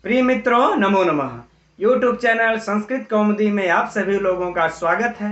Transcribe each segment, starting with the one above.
प्रिय मित्रों, नमो नमः। YouTube चैनल संस्कृत कौमुदी में आप सभी लोगों का स्वागत है।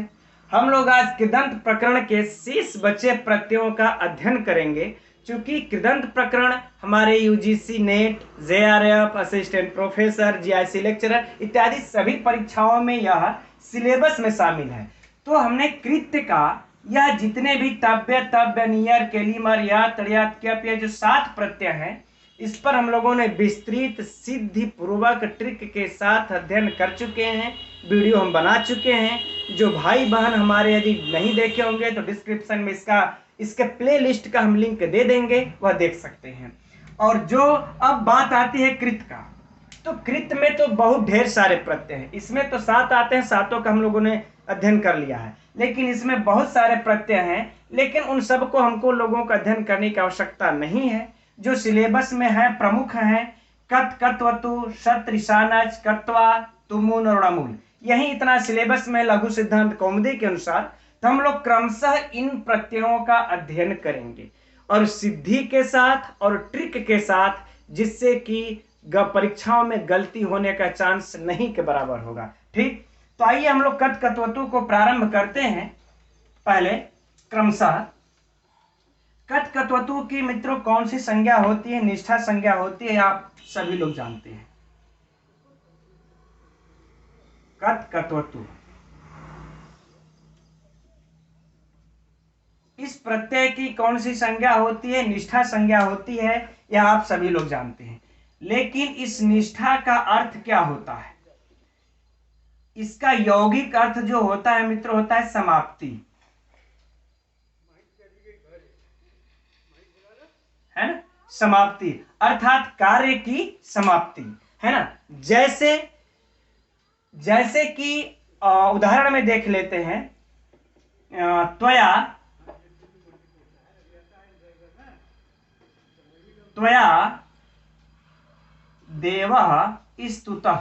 हम लोग आज कृदंत प्रकरण के शेष बचे प्रत्ययों का अध्ययन करेंगे। चूंकि कृदंत प्रकरण हमारे UGC net, JRF, assistant professor, GIC lecturer इत्यादि सभी परीक्षाओं में यह सिलेबस में शामिल है। तो हमने कृत्य का या जितने भी तव्य, तव्य, नियर, केलिमर, या तड़ियात, क्यप, जो 7 प्रत्यय हैं, इस पर हम लोगों ने विस्तृत सिद्धि पूर्वक ट्रिक के साथ अध्ययन कर चुके हैं। वीडियो हम बना चुके हैं। जो भाई बहन हमारे यदि नहीं देखे होंगे तो डिस्क्रिप्शन में इसके प्ले लिस्ट का हम लिंक दे देंगे, वह देख सकते हैं। और जो अब बात आती है कृत का, तो कृत में तो बहुत ढेर सारे प्रत्यय हैं। इसमें तो 7 आते हैं, 7 का हम लोगों ने अध्ययन कर लिया है। लेकिन इसमें बहुत सारे प्रत्यय हैं, लेकिन उन सबको हमको लोगों का अध्ययन करने की आवश्यकता नहीं है। जो सिलेबस में है प्रमुख है कत, कत्वतु, शत, ऋषानच, कत्वा, तुमुन और अमूल। यही इतना सिलेबस में लघु सिद्धांत कौमुदी के अनुसार। तो हम लोग क्रमशः इन प्रत्ययों का अध्ययन करेंगे और सिद्धि के साथ और ट्रिक के साथ, जिससे कि परीक्षाओं में गलती होने का चांस नहीं के बराबर होगा। ठीक, तो आइए हम लोग कत, कत्वतु को प्रारंभ करते हैं। पहले क्रमशः कत, कत्वतु की मित्रों कौन सी संज्ञा होती है, निष्ठा संज्ञा होती है, आप सभी लोग जानते हैं। कत, कत्वतु इस प्रत्यय की कौन सी संज्ञा होती है, निष्ठा संज्ञा होती है, यह आप सभी लोग जानते हैं। लेकिन इस निष्ठा का अर्थ क्या होता है? इसका यौगिक अर्थ जो होता है मित्रों, होता है समाप्ति, है ना। समाप्ति अर्थात कार्य की समाप्ति, है ना। जैसे कि उदाहरण में देख लेते हैं, त्वया देवः स्तुतः।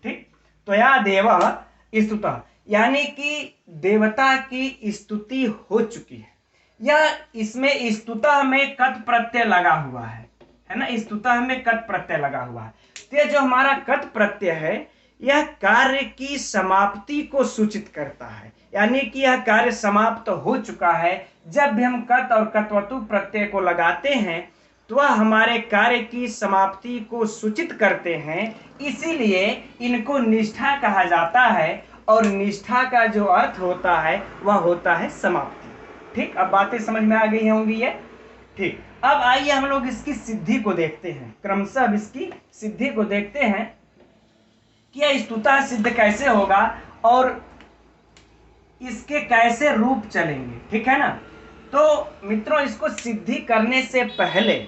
ठीक, त्वया देवः स्तुतः यानी कि देवता की स्तुति हो चुकी है। यह इसमें स्तुतः में कत प्रत्यय लगा हुआ है ना। स्तुतः में कत प्रत्यय लगा हुआ है। तो यह जो हमारा कत प्रत्यय है, यह कार्य की समाप्ति को सूचित करता है, यानी कि यह कार्य समाप्त हो चुका है। जब भी हम कत और कत्वतु प्रत्यय को लगाते हैं तो वह हमारे कार्य की समाप्ति को सूचित करते हैं। इसीलिए इनको निष्ठा कहा जाता है, और निष्ठा का जो अर्थ होता है वह होता है समाप्ति। ठीक, अब बातें समझ में आ गई होंगी ये। ठीक, अब आइए हम लोग इसकी सिद्धि को देखते हैं। क्रमशः इसकी सिद्धि को देखते हैं कि यह स्तुतः सिद्ध कैसे होगा और इसके कैसे रूप चलेंगे। ठीक है ना। तो मित्रों, इसको सिद्धि करने से पहले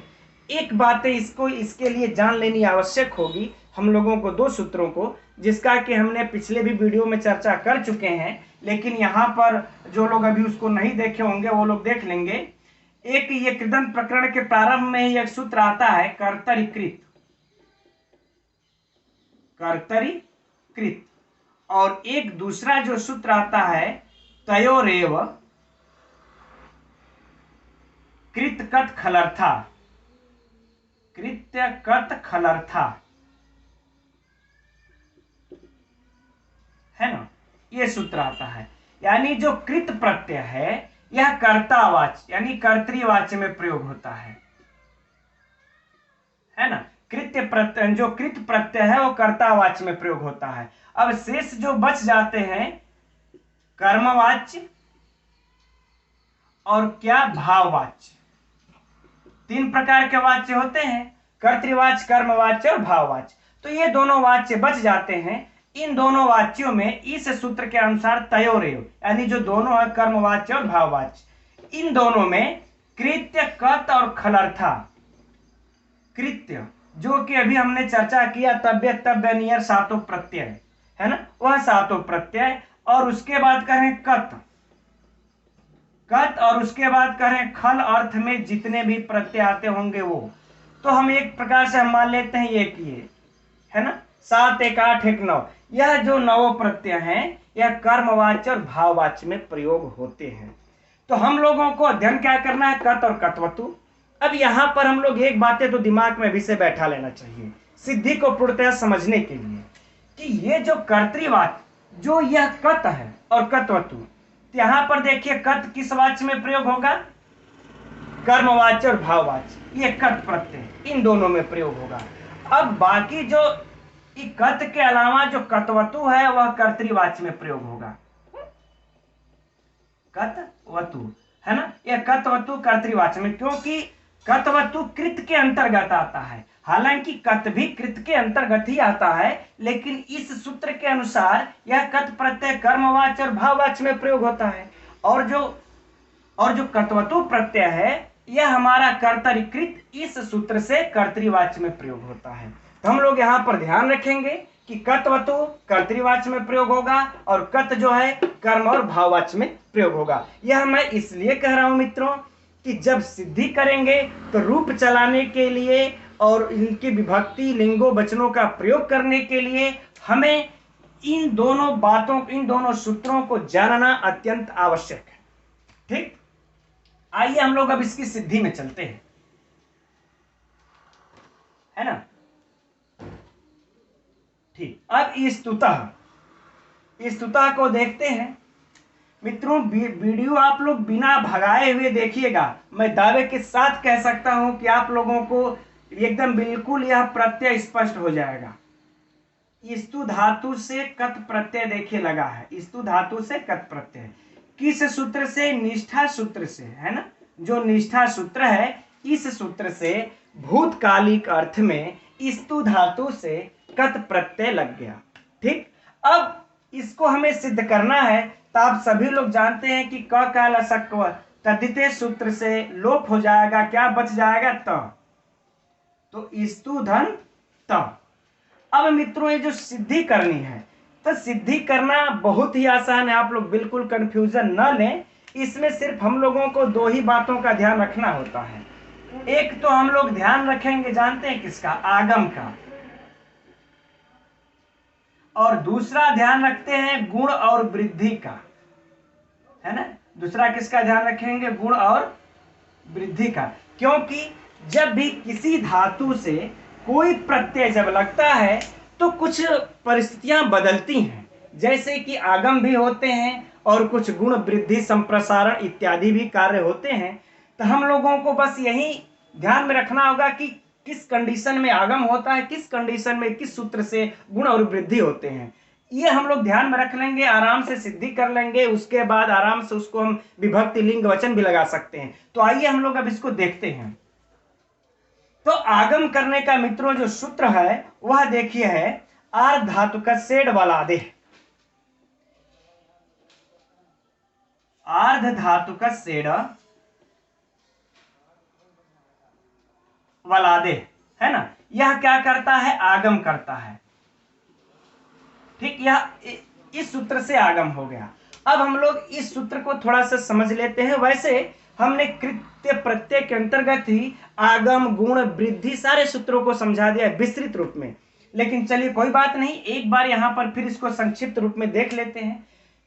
एक बात इसके लिए जान लेनी आवश्यक होगी। हम लोगों को 2 सूत्रों को, जिसका कि हमने पिछले भी वीडियो में चर्चा कर चुके हैं, लेकिन यहाँ पर जो लोग अभी उसको नहीं देखे होंगे वो लोग देख लेंगे। एक ये कृदंत प्रकरण के प्रारंभ में ही एक सूत्र आता है कर्तरीकृत, कर्तरीकृत, और एक दूसरा जो सूत्र आता है तयोरेव कृत कत खलर्था, कृत्य कत खलर्था, है ना। ये सूत्र आता है, यानी जो कृत प्रत्यय है यह कर्तावाच्य यानी कर्तृवाच्य में प्रयोग होता है ना। कृत्य प्रत्यय, जो कृत प्रत्यय है वो कर्तावाच्य में प्रयोग होता है। अब शेष जो बच जाते हैं कर्मवाच्य और क्या, भाववाच्य। 3 प्रकार के वाच्य होते हैं, कर्तृवाच्य, कर्मवाच्य और भाववाच्य। तो ये दोनों वाच्य बच जाते हैं। इन दोनों वाच्यों में इस सूत्र के अनुसार तयोरेव, यानी जो दोनों है कर्मवाच्य और भाववाच्य, इन दोनों में कृत्य, कत और खलर्था। कृत्य जो कि अभी हमने चर्चा किया, तव्य, तव्य, नियर 7 प्रत्यय, है ना, वह 7 प्रत्यय। और उसके बाद करें कत, और उसके बाद करें खल अर्थ में जितने भी प्रत्यय आते होंगे वो। तो हम एक प्रकार से हम मान लेते हैं ये किए, है ना, 7, 1, 8, 1, 9। यह जो 9 प्रत्यय हैं यह कर्मवाच्य और भाववाच्य में प्रयोग होते हैं। तो हम लोगों को अध्ययन क्या करना है, कत और कत्वतु। अब यहां पर हम लोग एक बातें तो दिमाग में अभी से बैठा लेना चाहिए सिद्धि को पूर्णतः समझने के लिए कि ये जो कर्तृवाच्य जो यह कत है और कत्वतु, यहां पर देखिए कत किस वाच्य में प्रयोग होगा, कर्मवाच्य और भाववाच्य, ये कत प्रत्यय इन दोनों में प्रयोग होगा। अब बाकी जो कत के अलावा जो कत्वतु है वह कर्तृवाच्य में प्रयोग होगा, कत्वतु है ना, यह कत्वतु कर्तृवाच्य में, क्योंकि कत्वतु कृत के अंतर्गत आता है। हालांकि कत भी कृत के अंतर्गत ही आता है, लेकिन इस सूत्र के अनुसार यह कत प्रत्यय कर्मवाच्य और भाववाच्य में प्रयोग होता है। और जो कत्वतु प्रत्यय है यह हमारा कर्तरीकृत इस सूत्र से कर्तृवाच्य में प्रयोग होता है। तो हम लोग यहाँ पर ध्यान रखेंगे कि कत्वतु कर्तृवाच्य में प्रयोग होगा और कत जो है कर्म और भाववाच्य में प्रयोग होगा। यह मैं इसलिए कह रहा हूं मित्रों कि जब सिद्धि करेंगे तो रूप चलाने के लिए और इनकी विभक्ति लिंगो वचनों का प्रयोग करने के लिए हमें इन दोनों सूत्रों को जानना अत्यंत आवश्यक है। ठीक, आइए हम लोग अब इसकी सिद्धि में चलते हैं, है ना। ठीक, अब स्तुतः को देखते हैं मित्रों। वीडियो आप लोग बिना भगाए हुए देखिएगा। मैं दावे के साथ कह सकता हूं कि आप लोगों को एकदम बिल्कुल यह प्रत्यय स्पष्ट हो जाएगा। स्तु धातु से कत प्रत्यय देखिए लगा है, स्तु धातु से कत प्रत्यय किस सूत्र से, निष्ठा सूत्र से, है ना। जो निष्ठा सूत्र है इस सूत्र से भूतकालिक अर्थ में स्तु धातु से कत प्रत्यय लग गया। ठीक, अब इसको हमें सिद्ध करना है। तो आप सभी लोग जानते हैं कि क काल असक्व तद्धिते सूत्र से लोप हो जाएगा, क्या बच जाएगा, त। तो स्तु धन त। अब मित्रों ये जो सिद्धि करनी है तो सिद्धि करना बहुत ही आसान है, आप लोग बिल्कुल कंफ्यूजन न लें। इसमें सिर्फ हम लोगों को दो ही बातों का ध्यान रखना होता है। एक तो हम लोग ध्यान रखेंगे, जानते हैं किसका, आगम का, और दूसरा ध्यान रखते हैं गुण और वृद्धि का, है ना। दूसरा किसका ध्यान रखेंगे, गुण और वृद्धि का। क्योंकि जब भी किसी धातु से कोई प्रत्यय जब लगता है तो कुछ परिस्थितियां बदलती हैं, जैसे कि आगम भी होते हैं और कुछ गुण वृद्धि संप्रसारण इत्यादि भी कार्य होते हैं। तो हम लोगों को बस यही ध्यान में रखना होगा कि किस कंडीशन में आगम होता है, किस कंडीशन में किस सूत्र से गुण और वृद्धि होते हैं। ये हम लोग ध्यान में रख लेंगे, आराम से सिद्धि कर लेंगे, उसके बाद आराम से उसको हम विभक्ति लिंग वचन भी लगा सकते हैं। तो आइए हम लोग अब इसको देखते हैं। तो आगम करने का मित्रों जो सूत्र है वह देखिए है आर्ध धातु का सेड वलादे, आर्ध धातु का सेड वलादे, है ना। यह क्या करता है, आगम करता है। ठीक, यह इस सूत्र से आगम हो गया। अब हम लोग इस सूत्र को थोड़ा सा समझ लेते हैं। वैसे हमने कृत्य प्रत्यय के अंतर्गत ही आगम गुण वृद्धि सारे सूत्रों को समझा दिया विस्तृत रूप में, लेकिन चलिए कोई बात नहीं, एक बार यहां पर फिर इसको संक्षिप्त रूप में देख लेते हैं।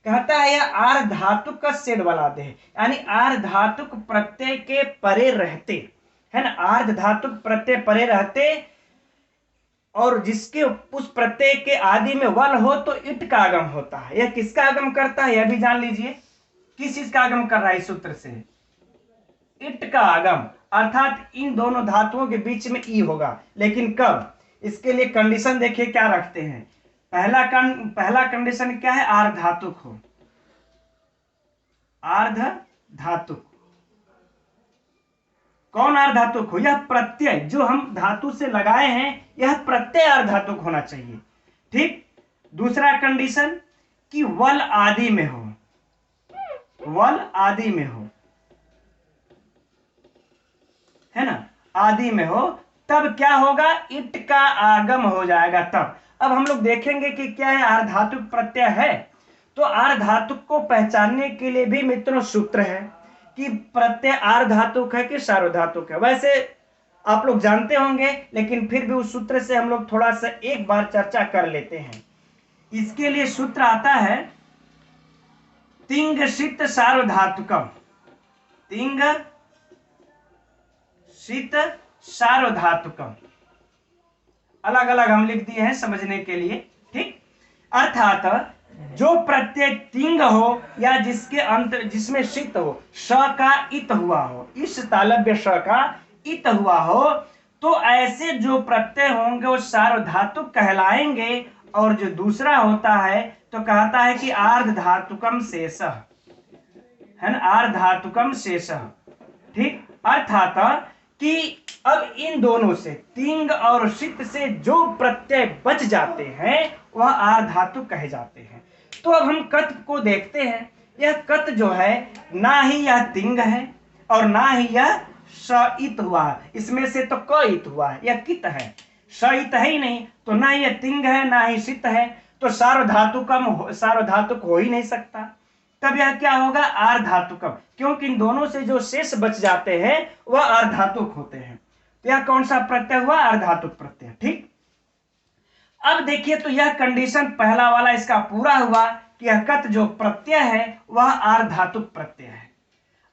कहता है यह आर धातुक का सेड वलादे है, यानी आर धातुक प्रत्यय के परे रहते, है ना। आर्ध धातुक प्रत्यय परे रहते और जिसके उस प्रत्यय के आदि में वल हो तो इट का आगम होता है। यह किसका आगम करता है, यह भी जान लीजिए। किस चीज का आगम कर रहा है इस सूत्र से, इट का आगम, अर्थात इन दोनों धातुओं के बीच में ई होगा। लेकिन कब, इसके लिए कंडीशन देखिए क्या रखते हैं। पहला कंडीशन क्या है, आर्ध धातुक हो, आर्ध धातुक। कौन आर्ध धातुक हो, यह प्रत्यय जो हम धातु से लगाए हैं यह प्रत्यय आर्ध धातुक होना चाहिए। ठीक, दूसरा कंडीशन कि वल आदि में हो, वल आदि में हो, है ना, आदि में हो, तब क्या होगा, इट का आगम हो जाएगा तब। अब हम लोग देखेंगे कि क्या है आर्ध धातुक प्रत्यय है। तो आर्ध धातुक को पहचानने के लिए भी मित्रों सूत्र है कि प्रत्यय आर्ध धातुक है कि सार्वधातुक है। वैसे आप लोग जानते होंगे, लेकिन फिर भी उस सूत्र से हम लोग थोड़ा सा एक बार चर्चा कर लेते हैं। इसके लिए सूत्र आता है तिंग सित सार्वधातुकम, तिंग शीत सार्वधातुकम, अलग अलग हम लिख दिए हैं समझने के लिए, ठीक। अर्थात जो प्रत्यय तिंग हो या जिसके अंत जिसमें शीत हो, श का इत हुआ हो, इस तालव्य श का इत हुआ हो, तो ऐसे जो प्रत्यय होंगे वो सार्वधातुक कहलाएंगे। और जो दूसरा होता है तो कहता है कि आर्धधातुकम शेषः, है ना, आर्धधातुकम शेषः, ठीक। अर्थात कि अब इन दोनों से तिंग और शीत से जो प्रत्यय बच जाते हैं वह आर्धधातुक कहे जाते हैं। तो अब हम कत को देखते हैं। यह कत जो है ना ही यह तिंग है और ना ही यह स-इत हुआ है, इसमें से तो क इत हुआ है, यह कित है, स-इत है ही नहीं, तो ना यह तिंग है ना ही शीत है, तो सार्वधातुक हो ही नहीं सकता। तब यह क्या होगा, आर्धधातुकम, क्योंकि इन दोनों से जो शेष बच जाते हैं वह आर्धधातुक होते हैं। तो यह कौन सा प्रत्यय हुआ, आर्धधातुक प्रत्यय, ठीक। अब देखिए तो यह कंडीशन पहला वाला इसका पूरा हुआ कि यह कत जो प्रत्यय है वह आर्धधातुक प्रत्यय है।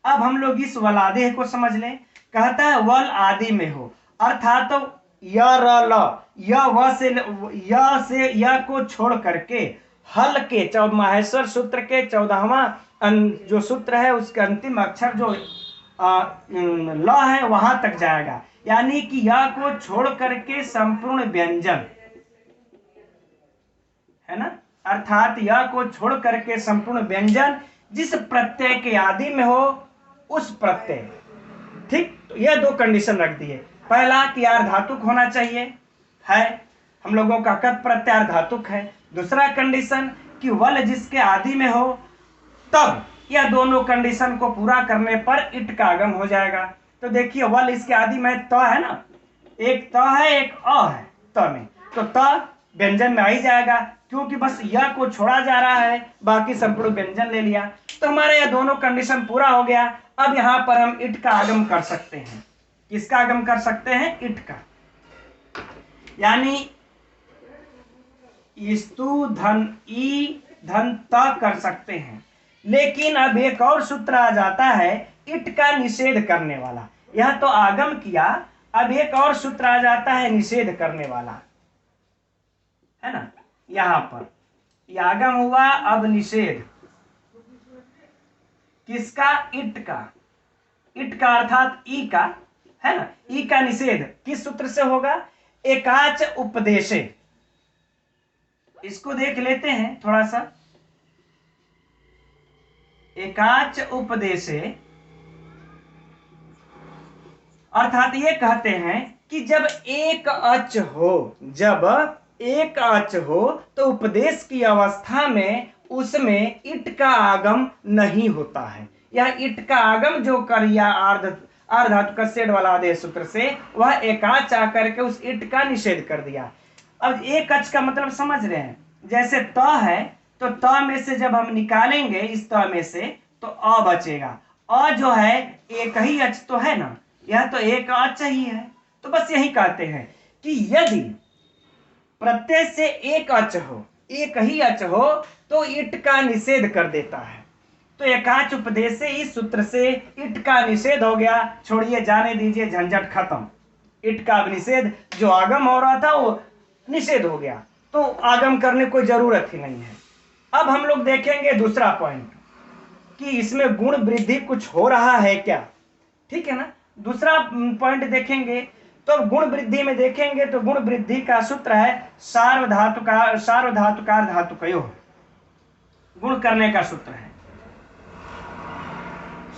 अब हम लोग इस वलादेह को समझ लें। कहता है वल आदि में हो, अर्थात तो य र ल, य व से य को छोड़ करके हल के माहेश्वर सूत्र के 14वां जो सूत्र है उसके अंतिम अक्षर जो ल है वहां तक जाएगा, यानी कि य को छोड़ करके संपूर्ण व्यंजन, है ना, अर्थात य को छोड़ करके संपूर्ण व्यंजन जिस प्रत्यय के आदि में हो उस प्रत्यय, ठीक। तो यह दो कंडीशन रख दिए। पहला कि आर्धधातुक होना चाहिए, है, हम लोगों का कत प्रत्यय आर्धधातुक है। दूसरा कंडीशन कि वल जिसके आदि में हो, तब यह दोनों कंडीशन को पूरा करने पर इट का आगम हो जाएगा। तो देखिए वल इसके आदि में त है ना, एक त है एक अ है, त में तो त व्यंजन में आ ही जाएगा, क्योंकि बस यह को छोड़ा जा रहा है, बाकी संपूर्ण व्यंजन ले लिया। तो हमारे यह दोनों कंडीशन पूरा हो गया। अब यहां पर हम इट का आगम कर सकते हैं। किसका आगम कर सकते हैं, इट का, यानी स्तु धन ई धन त कर सकते हैं। लेकिन अब एक और सूत्र आ जाता है इट का निषेध करने वाला। यह तो आगम किया, अब एक और सूत्र आ जाता है निषेध करने वाला, है ना। यहां पर यह आगम हुआ, अब निषेध किसका, इट का, इट का अर्थात ई का, है ना। ई का निषेध किस सूत्र से होगा, एकाच उपदेशे। इसको देख लेते हैं थोड़ा सा। एकाच उपदेशे अर्थात ये कहते हैं कि जब एक अच हो, जब एक अच हो तो उपदेश की अवस्था में उसमें इट का आगम नहीं होता है। यह इट का आगम जो करिया आर्धधातुक सेड वाला आदेश सूत्र से, वह एकाच आकर के उस इट का निषेध कर दिया। अब एक अच का मतलब समझ रहे हैं, जैसे त है तो त में से जब हम निकालेंगे इस त में से तो अ बचेगा। अ जो है एक ही अच तो है ना, यह तो एक अच ही है। तो बस यही कहते हैं कि यदि प्रत्यय से एक अच हो, एक ही अच हो, तो इट का निषेध कर देता है। तो एकाच उपदेश से इस सूत्र से इट का निषेध हो गया। छोड़िए, जाने दीजिए, झंझट खत्म। इट का निषेध जो आगम हो रहा था वो निषेध हो गया, तो आगम करने कोई जरूरत ही नहीं है। अब हम लोग देखेंगे दूसरा पॉइंट कि इसमें गुण वृद्धि कुछ हो रहा है क्या, ठीक है ना। दूसरा पॉइंट देखेंगे तो गुण वृद्धि में देखेंगे तो गुण वृद्धि का सूत्र है सार्वधातुकार धातुकयोः। गुण करने का सूत्र है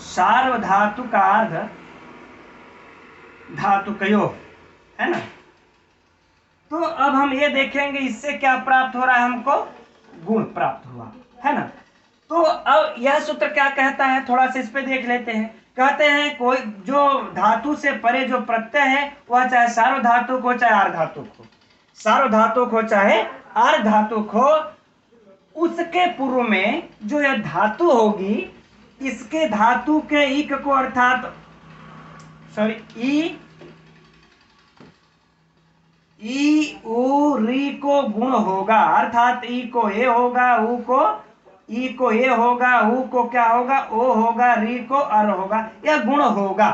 सार्वधातुकार धातुकयोः, है ना। तो अब हम ये देखेंगे इससे क्या प्राप्त हो रहा है, हमको गुण प्राप्त हुआ, है ना। तो अब यह सूत्र क्या कहता है, थोड़ा सा इस पे देख लेते हैं। कहते हैं कोई जो धातु से परे जो प्रत्यय है वह चाहे सार्वधातुक हो चाहे आर्धधातुक हो, सार्वधातुक हो चाहे आर्धधातुक हो, उसके पूर्व में जो यह धातु होगी, इसके धातु के इक को अर्थात ई उ री को गुण होगा, अर्थात ई को ए होगा, उ को ई को ए होगा, उ को क्या होगा, ओ होगा, री को अर होगा, यह गुण होगा।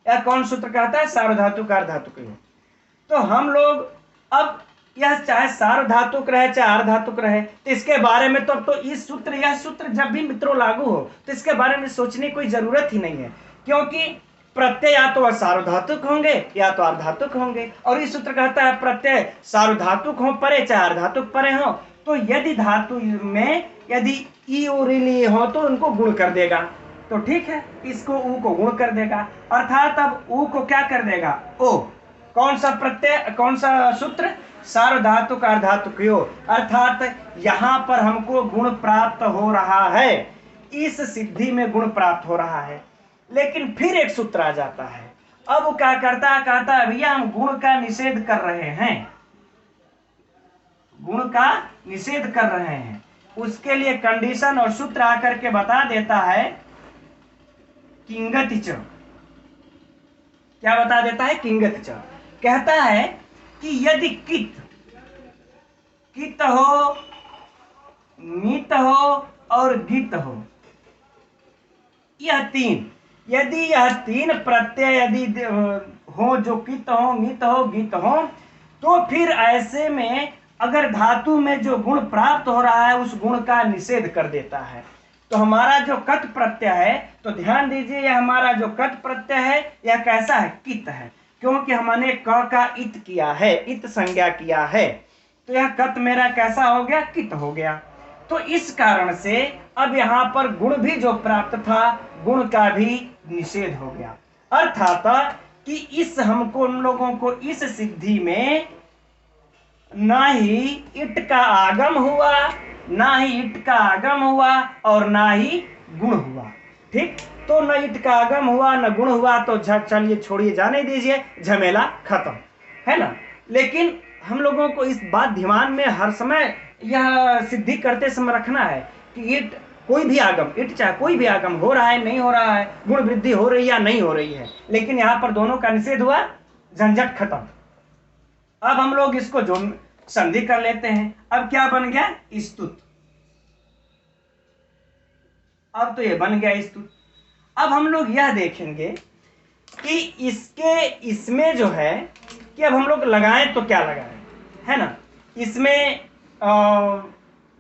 यह कौन सूत्र कहता है? सार्वधातुक अर्धातुक योग। तो हम लोग अब यह चाहे सार्वधातुक रहे चाहे अर्धातुक रहे, तो इसके बारे में तो इस सूत्र, यह सूत्र जब भी मित्रों लागू हो तो इसके बारे में सोचने की कोई जरूरत ही नहीं है, क्योंकि प्रत्यय या तो वह सार्वधातुक होंगे या तो अर्धातुक होंगे। और इस सूत्र कहता है प्रत्यय सार्वधातुक हो परे चाहे अर्धातुक परे हो, तो यदि धातु में यदि ई और ली हो तो उनको गुण कर देगा। तो ठीक है, इसको ऊ को गुण कर देगा, अर्थात अब ऊ को क्या कर देगा? ओ। कौन सा प्रत्यय, कौन सा सूत्र? सार्वधातुक अर्धातुक योग। अर्थात यहां पर हमको गुण प्राप्त हो रहा है, इस सिद्धि में गुण प्राप्त हो रहा है। लेकिन फिर एक सूत्र आ जाता है, अब वो क्या करता है? कहता है भैया हम गुण का निषेध कर रहे हैं, गुण का निषेध कर रहे हैं। उसके लिए कंडीशन और सूत्र आकर के बता देता है किंगति च। क्या बता देता है? किंगति च। कहता है कि यदि कित हो, मित हो और गित हो, यह तीन, यदि यह तीन प्रत्यय यदि हो, जो कित हो, मित हो, गित हो, तो फिर ऐसे में अगर धातु में जो गुण प्राप्त हो रहा है उस गुण का निषेध कर देता है। तो हमारा जो कट प्रत्यय है, तो ध्यान दीजिए यह हमारा जो कट प्रत्यय है यह कैसा है? कित है, क्योंकि हमने क का इत किया है, इत संज्ञा किया है, तो यह कत मेरा कैसा हो गया? कित हो गया। तो इस कारण से अब यहाँ पर गुण भी जो प्राप्त था, गुण का भी निषेध हो गया। अर्थात कि इस हमको उन लोगों को इस सिद्धि में ना ही इट का आगम हुआ, ना ही इट का आगम हुआ और ना ही गुण हुआ। ठीक, तो न इट का आगम हुआ न गुण हुआ, तो चलिए छोड़िए, जाने दीजिए, झमेला खत्म, है ना। लेकिन हम लोगों को इस बात ध्यान में हर समय यह सिद्धि करते समय रखना है कि इट कोई भी आगम, इट चाहे कोई भी आगम हो रहा है नहीं हो रहा है, गुण वृद्धि हो रही है या नहीं हो रही है, लेकिन यहाँ पर दोनों का निषेध हुआ, झंझट खत्म। अब हम लोग इसको जो संधि कर लेते हैं। अब क्या बन गया? स्तुत। अब तो ये बन गया स्तुत। अब हम लोग यह देखेंगे कि इसमें जो है कि अब हम लोग लगाएं तो क्या लगाएं, है ना। इसमें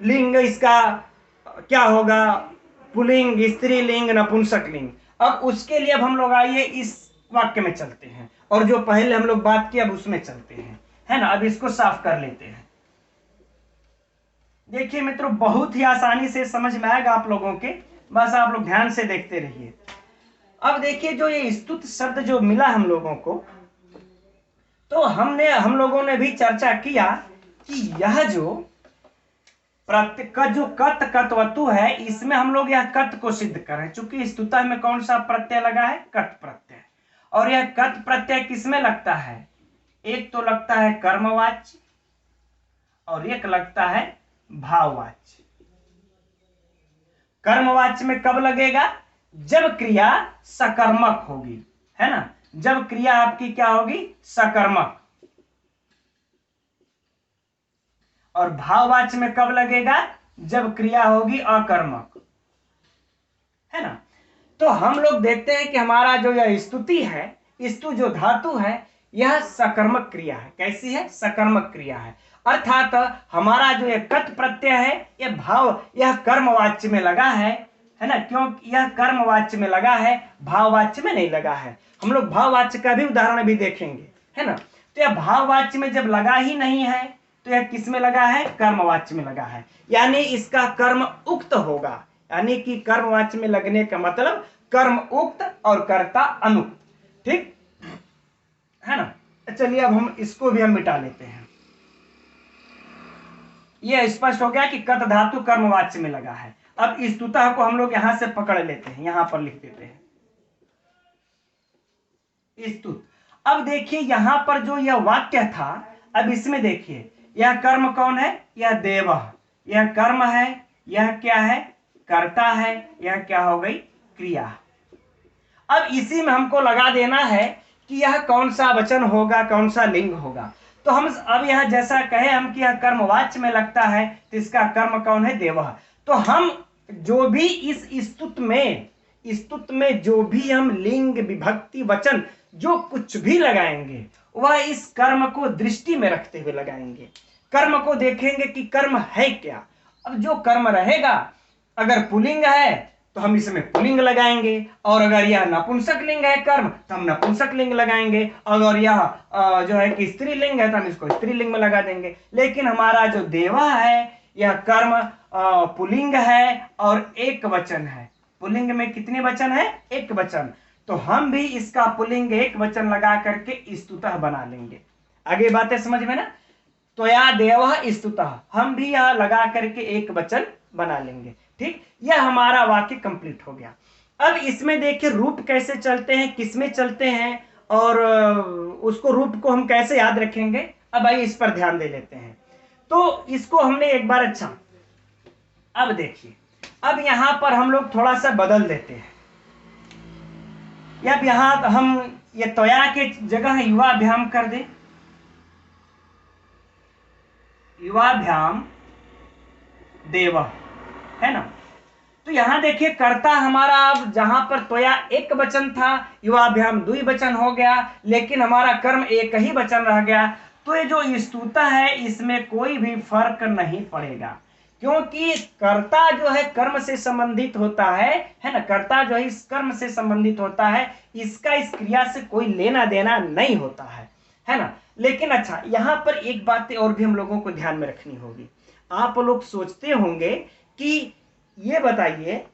लिंग इसका क्या होगा? पुल्लिंग, स्त्रीलिंग, नपुंसकलिंग। अब उसके लिए अब हम लोग आइए इस वाक्य में चलते हैं, और जो पहले हम लोग बात की अब उसमें चलते हैं, है ना। अब इसको साफ कर लेते हैं। देखिए मित्रों, बहुत ही आसानी से समझ में आएगा आप लोगों के, बस आप लोग ध्यान से देखते रहिए। अब देखिए जो ये स्तुत शब्द जो मिला हम लोगों को, तो हम लोगों ने भी चर्चा किया कि यह जो जो कतवतु है, इसमें हम लोग यह कत को सिद्ध करें, चूंकि स्तुता में कौन सा प्रत्यय लगा है? कट प्रत्यय। और यह कत प्रत्यय किसमें लगता है? एक तो लगता है कर्मवाच्य और एक लगता है भाववाच्य। कर्मवाच्य में कब लगेगा? जब क्रिया सकर्मक होगी, है ना। जब क्रिया आपकी क्या होगी? सकर्मक। और भाववाच्य में कब लगेगा? जब क्रिया होगी अकर्मक, है ना। तो हम लोग देखते हैं कि हमारा जो यह स्तुति है, स्तु जो धातु है, यह सकर्मक क्रिया है। कैसी है? सकर्मक क्रिया है। अर्थात हमारा जो यह कट प्रत्यय है, यह यह कर्मवाच्य में लगा है ना। क्यों यह कर्मवाच्य में लगा है, भाववाच्य में नहीं लगा है। हम लोग भाववाच्य का भी उदाहरण भी देखेंगे, है ना। तो यह भाववाच्य में जब लगा ही नहीं है, तो यह किस में लगा है? कर्मवाच्य में लगा है, यानी इसका कर्म उक्त होगा। यानी कि कर्मवाच्य में लगने का मतलब कर्म उक्त और कर्ता अनुक्त, ठीक है ना। चलिए अब हम इसको भी हम मिटा लेते हैं। यह स्पष्ट हो गया कि कत धातु कर्मवाच्य में लगा है। अब स्तुता को हम लोग यहां से पकड़ लेते हैं, यहां पर लिख देते हैं स्तुत। अब देखिए यहां पर जो यह वाक्य था, अब इसमें देखिए यह कर्म कौन है? यह देव। यह कर्म है, यह क्या है? कर्ता है, यह क्या हो गई? क्रिया। अब इसी में हमको लगा देना है कि यह कौन सा वचन होगा, कौन सा लिंग होगा। तो हम अब यह जैसा कहे हम कि यह कर्मवाच्य में लगता है, तो इसका कर्म कौन है? देव। तो हम जो भी इस स्तुत में स्तुत में जो भी हम लिंग विभक्ति वचन जो कुछ भी लगाएंगे वह इस कर्म को दृष्टि में रखते हुए लगाएंगे। कर्म को देखेंगे कि कर्म है क्या। अब जो कर्म रहेगा, अगर पुल्लिंग है तो हम इसमें पुल्लिंग लगाएंगे, और अगर यह नपुंसक लिंग है कर्म तो हम नपुंसक लिंग लगाएंगे, अगर यह जो है कि स्त्रीलिंग है तो हम इसको स्त्रीलिंग में लगा देंगे। लेकिन हमारा जो देवा है यह कर्म पुल्लिंग है और एक वचन है। पुल्लिंग में कितने वचन है? एक वचन। तो हम भी इसका पुल्लिंग एक वचन लगा करके स्तुतः बना लेंगे। आगे बातें समझ में ना? त्वया देवः स्तुतः, हम भी यह लगा करके एक वचन बना लेंगे। ठीक, यह हमारा वाक्य कंप्लीट हो गया। अब इसमें देखिए रूप कैसे चलते हैं, किसमें चलते हैं, और उसको रूप को हम कैसे याद रखेंगे। अब आइए इस पर ध्यान दे लेते हैं। तो इसको हमने एक बार, अच्छा अब देखिए, अब यहां पर हम लोग थोड़ा सा बदल देते हैं। अब यहां हम ये त्वया के जगह युवाभ्याम कर दें, युवाभ्याम देव, है ना। तो यहां देखिए कर्ता हमारा, अब जहां पर त्वया एक वचन था युवाभ्याम द्विवचन हो गया, लेकिन हमारा कर्म एक ही वचन रह गया। तो ये जो स्तुता है इसमें कोई भी फर्क नहीं पड़ेगा, क्योंकि कर्ता जो है कर्म से संबंधित होता है ना। कर्ता जो है इस कर्म से संबंधित होता है, इसका इस क्रिया से कोई लेना देना नहीं होता है ना। लेकिन अच्छा, यहां पर एक बात और भी हम लोगों को ध्यान में रखनी होगी। आप लोग सोचते होंगे कि ये बताइए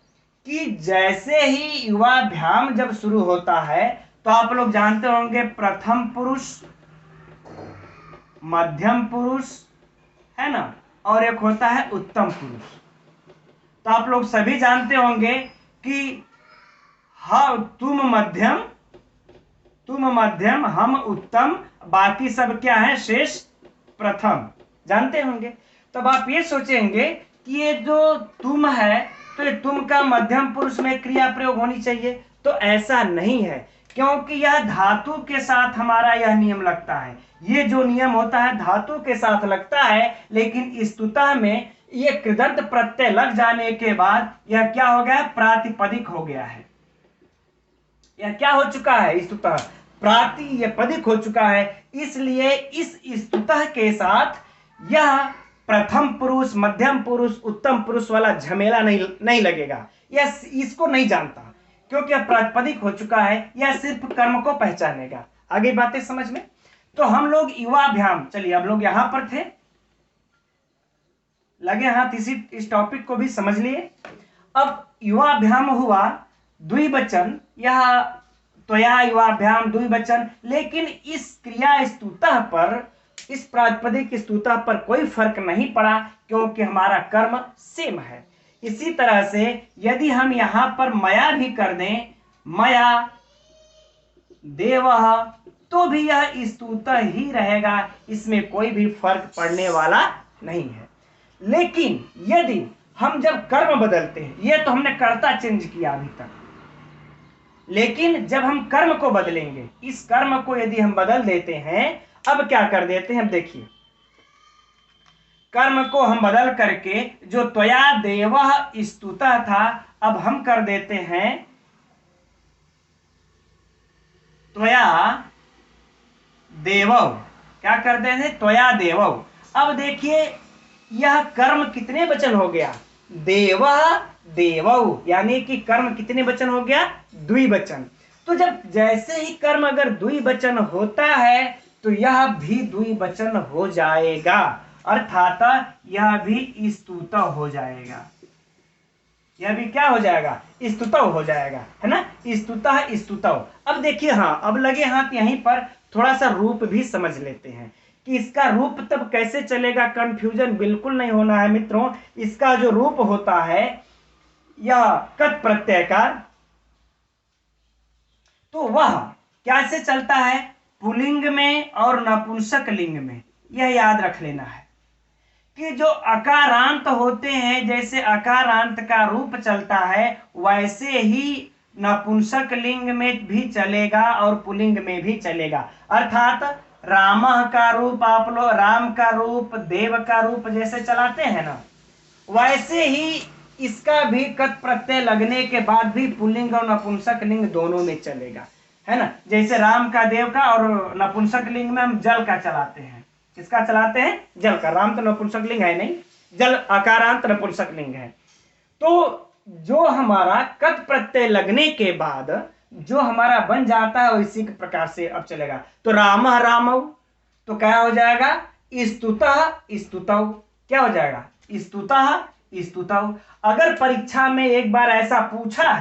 कि जैसे ही युवाभ्याम जब शुरू होता है तो आप लोग जानते होंगे प्रथम पुरुष, मध्यम पुरुष, है ना, और एक होता है उत्तम पुरुष। तो आप लोग सभी जानते होंगे कि हाँ, तुम मध्यम, हम उत्तम, बाकी सब क्या है? शेष प्रथम। जानते होंगे। तब आप ये सोचेंगे कि ये जो तुम है तो ये तुम का मध्यम पुरुष में क्रिया प्रयोग होनी चाहिए। तो ऐसा नहीं है, क्योंकि यह धातु के साथ हमारा यह नियम लगता है। ये जो नियम होता है धातु के साथ लगता है, लेकिन स्तुतः में ये कृदंत प्रत्यय लग जाने के बाद यह क्या हो गया? प्रातिपदिक हो गया है। यह क्या हो चुका है? स्तुतः प्रातिपदिक हो चुका है। इसलिए इस स्तुतः के साथ यह प्रथम पुरुष, मध्यम पुरुष, उत्तम पुरुष वाला झमेला नहीं लगेगा। यह इसको नहीं जानता, क्योंकि यह प्रातिपदिक हो चुका है। यह सिर्फ कर्म को पहचानेगा। आगे बातें समझ में। तो हम लोग युवाभ्याम, चलिए अब लोग यहां पर थे, लगे हाथ इस टॉपिक को भी समझ लिए। अब युवाभ्याम हुआ द्विवचन, यह त्वया युवाभ्याम द्विवचन, लेकिन इस क्रिया स्तुतः पर, इस प्रातिपदिक स्तुतः पर कोई फर्क नहीं पड़ा, क्योंकि हमारा कर्म सेम है। इसी तरह से यदि हम यहां पर मया भी कर दें, मया देवः, तो भी यह स्तुतः ही रहेगा, इसमें कोई भी फर्क पड़ने वाला नहीं है। लेकिन यदि हम जब कर्म बदलते हैं, ये तो हमने कर्ता चेंज किया अभी तक, लेकिन जब हम कर्म को बदलेंगे, इस कर्म को यदि हम बदल देते हैं, अब क्या कर देते हैं? देखिए, कर्म को हम बदल करके जो त्वया देवः स्तुतः था, अब हम कर देते हैं त्वया देवौ। क्या कर देते हैं? त्वया देवौ। अब देखिए यह कर्म कितने वचन हो गया? देवः देवौ, यानी कि कर्म कितने वचन हो गया? द्विवचन। तो जब जैसे ही कर्म अगर द्विवचन होता है तो यह भी द्विवचन हो जाएगा, अर्थात यह भी स्तुतः हो जाएगा। यह भी क्या हो जाएगा? स्तुतः हो जाएगा, है ना। स्तुतः स्तुतौ। अब देखिए, हाँ, अब लगे हाथ यहीं पर थोड़ा सा रूप भी समझ लेते हैं कि इसका रूप तब कैसे चलेगा। कंफ्यूजन बिल्कुल नहीं होना है मित्रों। इसका जो रूप होता है यह कत प्रत्यय का, तो वह कैसे चलता है? पुल्लिंग में और नपुंसक लिंग में। यह याद रख लेना है कि जो अकारांत होते हैं, जैसे अकारांत का रूप चलता है, वैसे ही नपुंसक लिंग में भी चलेगा और पुल्लिंग में भी चलेगा। अर्थात रामः का रूप आप लोग, राम का रूप, देव का रूप जैसे चलाते हैं ना, वैसे ही इसका भी कत प्रत्यय लगने के बाद भी पुल्लिंग और नपुंसक लिंग दोनों में चलेगा, है ना। जैसे राम का, देव का, और नपुंसक लिंग में हम जल का चलाते हैं। किसका चलाते हैं? जल का। राम तो नपुंसक लिंग है नहीं, जल आकारांत नपुंसक लिंग है। तो जो हमारा कत प्रत्यय लगने के बाद जो हमारा बन जाता है इसी के प्रकार से अब चलेगा। तो राम रामौ, तो क्या हो जाएगा? स्तुतः स्तुतौ। क्या हो जाएगा? स्तुतः स्तुतौ। अगर परीक्षा में एक बार ऐसा पूछा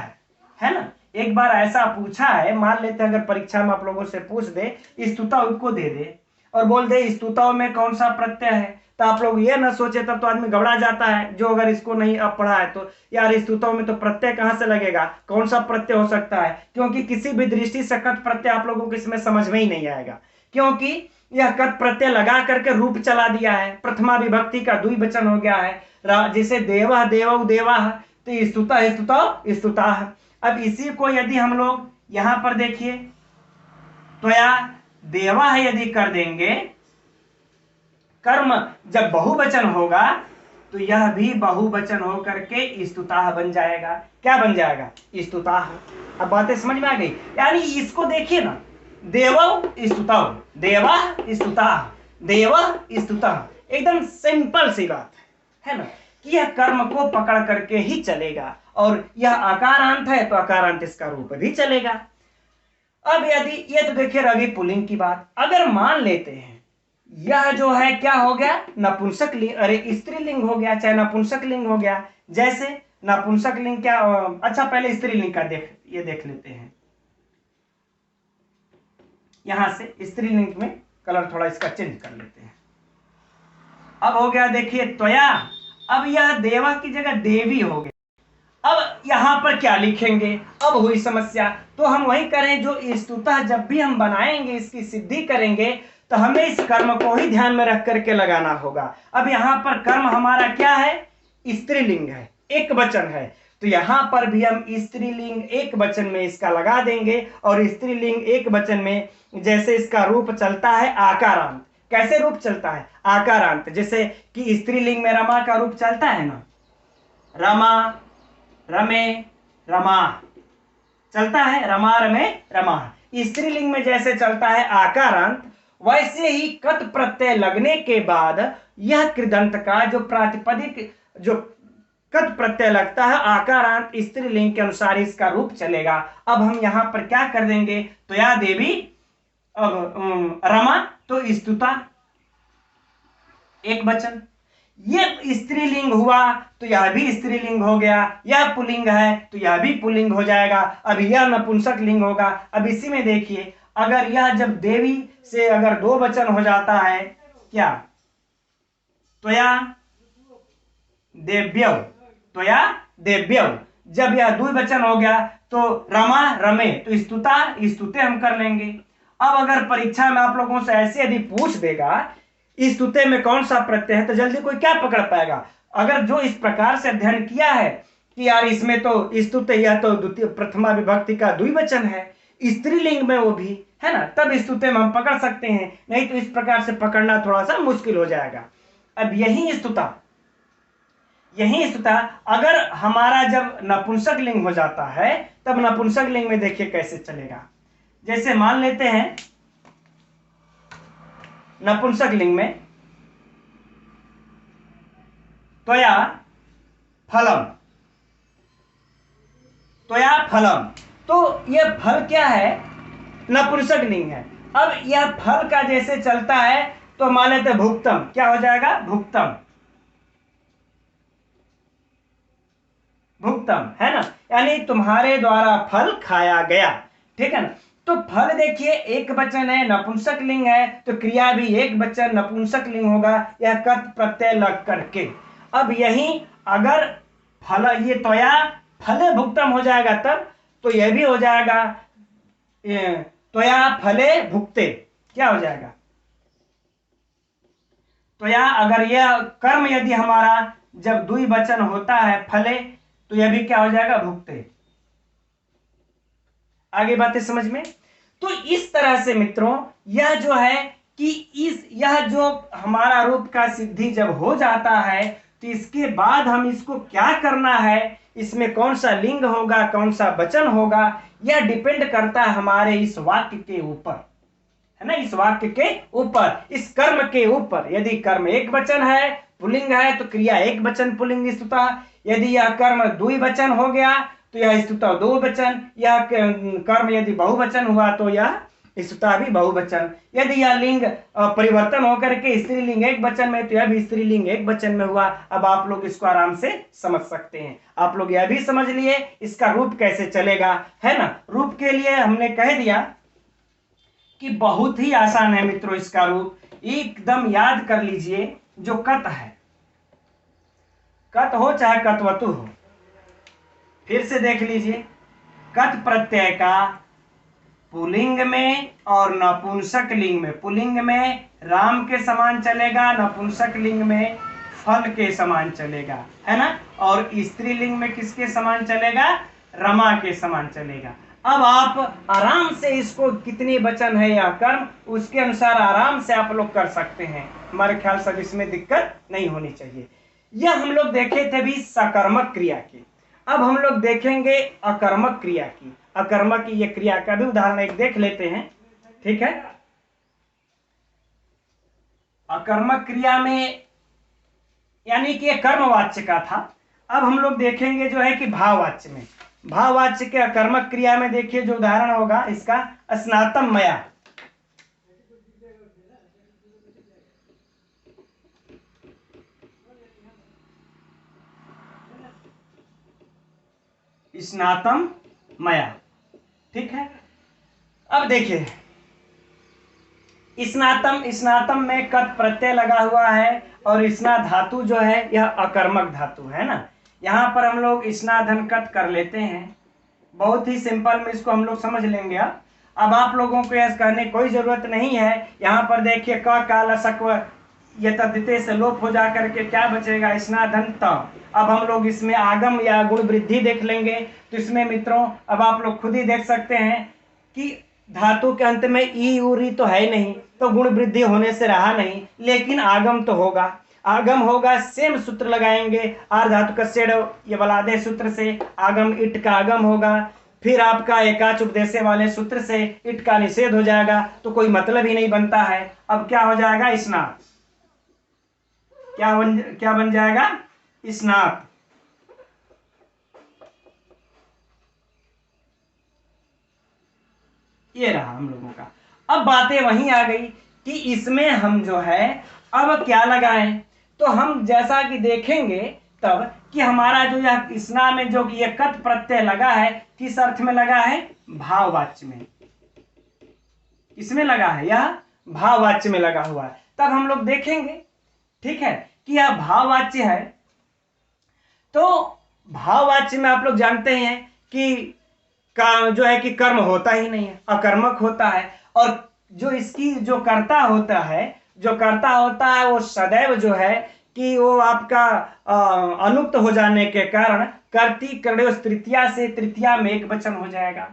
है ना, एक बार ऐसा पूछा है, मान लेते हैं अगर परीक्षा में आप लोगों से पूछ दे स्तुतौ को दे दे और बोल दे स्तुतौ में कौन सा प्रत्यय है, तो आप लोग ये ना सोचे, तब तो आदमी घबरा जाता है जो अगर इसको नहीं अब पढ़ा है तो, यार स्तुतौ में तो प्रत्यय कहां से लगेगा, कौन सा प्रत्यय हो सकता है, क्योंकि किसी भी दृष्टि से कत प्रत्यय आप लोगों को इसमें समझ में ही नहीं आएगा, क्योंकि यह कत प्रत्यय लगा करके रूप चला दिया है। प्रथमा विभक्ति का द्विवचन हो गया है, जैसे देवः देवौ देवाः, तो स्तुतः स्तुतौ स्तुताः। अब इसी को यदि हम लोग यहां पर देखिए, तो या देवा यदि कर देंगे, कर्म जब बहुवचन होगा तो यह भी बहुवचन होकर के स्तुताः बन जाएगा। क्या बन जाएगा? स्तुताः। अब बातें समझ में आ गई? यानी इसको देखिए ना, देवौ स्तुतौ, देवाः स्तुताः, देवः स्तुतः, एकदम सिंपल सी बात है ना, कि यह कर्म को पकड़ करके ही चलेगा, और यह आकारांत है तो आकारांत इसका रूप भी चलेगा। अब यदि ये तो देखिए रवि पुल्लिंग की बात, अगर मान लेते हैं यह जो है क्या हो गया? नपुंसक लिंग, अरे स्त्रीलिंग हो गया, चाहे नपुंसक लिंग हो गया। जैसे नपुंसक लिंग क्या, अच्छा पहले स्त्रीलिंग का ये देख लेते हैं। यहां से स्त्रीलिंग में कलर थोड़ा इसका चेंज कर लेते हैं। अब हो गया देखिए त्वया, अब यह देवा की जगह देवी हो गई। अब यहां पर क्या लिखेंगे? अब हुई समस्या। तो हम वही करें जो स्तुतः जब भी हम बनाएंगे, इसकी सिद्धि करेंगे, तो हमें इस कर्म को ही ध्यान में रख करके लगाना होगा। अब यहां पर कर्म हमारा क्या है? स्त्रीलिंग है, एक वचन है, तो यहां पर भी हम स्त्रीलिंग एक वचन में इसका लगा देंगे, और स्त्रीलिंग एक वचन में जैसे इसका रूप चलता है आकारांत। कैसे रूप चलता है? आकारांत। जैसे कि स्त्रीलिंग में रमा का रूप चलता है ना, रमा, रमे, रमा, चलता है रमा, रमे, रमा। स्त्रीलिंग में जैसे चलता है आकारांत, वैसे ही कत प्रत्यय लगने के बाद यह कृदंत का जो प्रातिपदिक जो कत प्रत्यय लगता है आकारांत, स्त्रीलिंग के अनुसार इसका रूप चलेगा। अब हम यहां पर क्या कर देंगे? तो या देवी, अब रमा तो स्तुता एक वचन, ये स्त्रीलिंग हुआ तो यह भी स्त्रीलिंग हो गया, यह पुल्लिंग है तो यह भी पुल्लिंग हो जाएगा। अब यह नपुंसक लिंग होगा। अब इसी में देखिए, अगर यह जब देवी से अगर दो वचन हो जाता है, क्या? त्वया देव्यौ, त्वया देव्यौ, जब यह द्विवचन हो गया तो रमा रमे, तो स्तुता स्तुते हम कर लेंगे। अब अगर परीक्षा में आप लोगों से ऐसे यदि पूछ देगा स्तुते में कौन सा प्रत्यय है, तो जल्दी कोई क्या पकड़ पाएगा? अगर जो इस प्रकार से अध्ययन किया है कि यार इसमें तो स्तुते, यह तो द्वितीय प्रथमा विभक्ति का द्विवचन है, स्त्रीलिंग में वो भी है ना, तब स्तुते में हम पकड़ सकते हैं, नहीं तो इस प्रकार से पकड़ना थोड़ा सा मुश्किल हो जाएगा। अब यही स्तुता अगर हमारा जब नपुंसक लिंग हो जाता है, तब नपुंसक लिंग में देखिए कैसे चलेगा। जैसे मान लेते हैं नपुंसक लिंग में त्वया फलम, त्वया फलम, तो यह फल क्या है? नपुंसक लिंग है। अब यह फल का जैसे चलता है तो मान लेते भुक्तम, क्या हो जाएगा? भुक्तम, भुक्तम, है ना, यानी तुम्हारे द्वारा फल खाया गया, ठीक है ना। तो फल देखिए एक वचन है, नपुंसक लिंग है, तो क्रिया भी एक वचन नपुंसक लिंग होगा, यह कत प्रत्यय लग करके। अब यही अगर फल, ये त्वया फले भुक्तम हो जाएगा तब, तो यह भी हो जाएगा त्वया फले भुक्ते, क्या हो जाएगा? त्वया, अगर यह कर्म यदि हमारा जब द्विवचन होता है फले, तो यह भी क्या हो जाएगा? भुक्ते। आगे बातें समझ में? तो इस तरह से मित्रों यह जो है कि यह जो हमारा रूप का सिद्धि जब हो जाता है, तो इसके बाद हम इसको क्या करना है, इसमें कौन सा लिंग होगा, कौन सा वचन होगा, यह डिपेंड करता है हमारे इस वाक्य के ऊपर, है ना, इस वाक्य के ऊपर, इस कर्म के ऊपर। यदि कर्म एक वचन है, पुल्लिंग है, तो क्रिया एक वचन पुल्लिंग स्तुता। यदि यह कर्म द्विवचन हो गया तो यह स्तुता दो वचन। यह कर्म यदि बहुवचन हुआ तो यह स्तुता भी बहुवचन। यदि यह लिंग परिवर्तन होकर के स्त्रीलिंग एक वचन में, तो यह भी स्त्रीलिंग एक वचन में हुआ। अब आप लोग इसको आराम से समझ सकते हैं। आप लोग यह भी समझ लिए इसका रूप कैसे चलेगा, है ना। रूप के लिए हमने कह दिया कि बहुत ही आसान है मित्रों, इसका रूप एकदम याद कर लीजिए। जो कत है, कत हो चाहे कतवतु हो, फिर से देख लीजिए, कत प्रत्यय का पुल्लिंग में और नपुंसक लिंग में, पुल्लिंग में राम के समान चलेगा, नपुंसक लिंग में फल के समान चलेगा, है ना। और स्त्रीलिंग में किसके समान चलेगा, रमा के समान चलेगा। अब आप आराम से इसको कितने वचन है या कर्म, उसके अनुसार आराम से आप लोग कर सकते हैं। हमारे ख्याल से इसमें दिक्कत नहीं होनी चाहिए। यह हम लोग देखे थे भी सकर्मक क्रिया की। अब हम लोग देखेंगे अकर्मक क्रिया की। अकर्मक की ये क्रिया का भी उदाहरण एक देख लेते हैं, ठीक है। अकर्मक क्रिया में यानी कि ये कर्मवाच्य का था। अब हम लोग देखेंगे जो है कि भाववाच्य में। भाववाच्य के अकर्मक क्रिया में देखिए जो उदाहरण होगा इसका, स्नातम मया। स्नातम मया, ठीक है। अब देखिए स्नातम, स्नातम में कत प्रत्यय लगा हुआ है और स्ना धातु जो है यह अकर्मक धातु है ना। यहां पर हम लोग स्नाधन कत कर लेते हैं। बहुत ही सिंपल में इसको हम लोग समझ लेंगे। अब आप लोगों को यह कहने कोई जरूरत नहीं है। यहाँ पर देखिए क काल सकव ये तद्धिते से लोप हो जा करके क्या बचेगा, स्नाधन त। अब हम लोग इसमें आगम या गुण वृद्धि देख लेंगे। तो इसमें मित्रों अब आप लोग खुद ही देख सकते हैं कि धातु के अंत में ई उरी तो है नहीं, तो गुण वृद्धि होने से रहा नहीं, लेकिन आगम तो होगा। आगम होगा, सेम सूत्र लगाएंगे, आर धातु का सेड ये बलादे सूत्र से आगम इट का आगम होगा। फिर आपका एकाच उपदेशे वाले सूत्र से इट का निषेध हो जाएगा, तो कोई मतलब ही नहीं बनता है। अब क्या हो जाएगा, स्नात। क्या बन जाएगा, स्नात। ये रहा हम लोगों का। अब बातें वहीं आ गई कि इसमें हम जो है अब क्या लगाएं। तो हम जैसा कि देखेंगे तब कि हमारा जो यह स्ना में जो ये कत प्रत्यय लगा है, किस अर्थ में लगा है, भाववाच्य में। इसमें लगा है, यह भाववाच्य में लगा हुआ है। तब हम लोग देखेंगे, ठीक है, कि यह भाववाच्य है। तो भाववाच्य में आप लोग जानते हैं कि का जो है कि कर्म होता ही नहीं है, अकर्मक होता है। और जो इसकी जो कर्ता होता है, जो कर्ता होता है वो सदैव जो है कि वो आपका अनुक्त हो जाने के कारण कर्ती कर्णेय तृतीया से तृतीया में एक वचन हो जाएगा।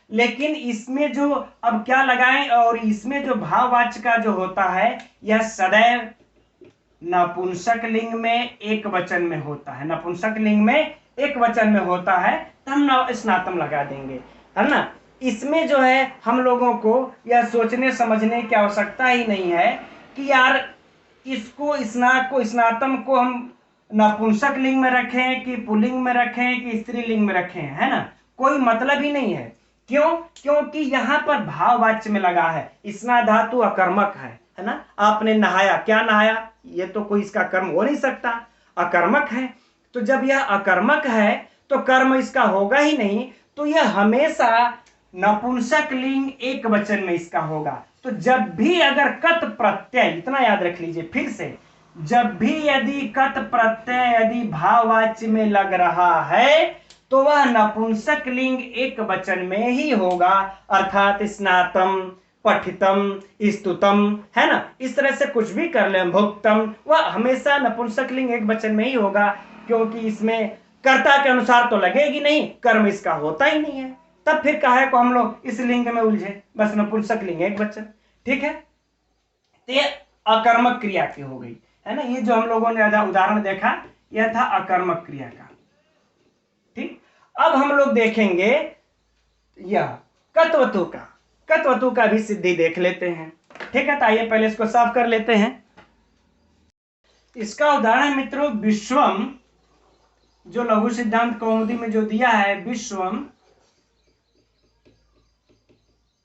लेकिन इसमें जो अब क्या लगाएं, और इसमें जो भाववाच्य का जो होता है यह सदैव नपुंसक लिंग में एक वचन में होता है। नपुंसक लिंग में एक वचन में होता है, तो हम स्नातम लगा देंगे, है ना। इसमें जो है हम लोगों को यह सोचने समझने की आवश्यकता ही नहीं है कि यार इसको स्नातम को हम नपुंसक लिंग में रखें कि पुल्लिंग में रखें कि स्त्रीलिंग में रखें, है ना। कोई मतलब ही नहीं है। क्यों? क्योंकि यहाँ पर भाववाच्य में लगा है। स्ना धातु अकर्मक है ना। आपने नहाया, क्या नहाया, ये तो कोई इसका कर्म हो नहीं सकता, अकर्मक है। तो जब यह अकर्मक है तो कर्म इसका होगा ही नहीं, तो यह हमेशा नपुंसक लिंग एक वचन में इसका होगा। तो जब भी अगर कत प्रत्यय, इतना याद रख लीजिए फिर से, जब भी यदि कत प्रत्यय यदि भाववाच्य में लग रहा है तो वह नपुंसक लिंग एक वचन में ही होगा, अर्थात स्नातम, पठितम, स्तुतम, है ना। इस तरह से कुछ भी कर ले, भुक्तम, वह हमेशा नपुंसक लिंग एक वचन में ही होगा, क्योंकि इसमें कर्ता के अनुसार तो लगेगी नहीं, कर्म इसका होता ही नहीं है। तब फिर काहे को हम लोग इस लिंग में उलझे, बस नपुंसक लिंग एक वचन, ठीक है। तो ये अकर्मक क्रिया की हो गई, है ना। ये जो हम लोगों ने उदाहरण देखा यह था अकर्मक क्रिया का। ठीक, अब हम लोग देखेंगे यह कत्वतु का, कत्वतु का भी सिद्धि देख लेते हैं। ठीक है, तो आइए पहले इसको साफ कर लेते हैं। इसका उदाहरण मित्रों विश्वम, जो लघु सिद्धांत कौमुदी में जो दिया है, विश्वम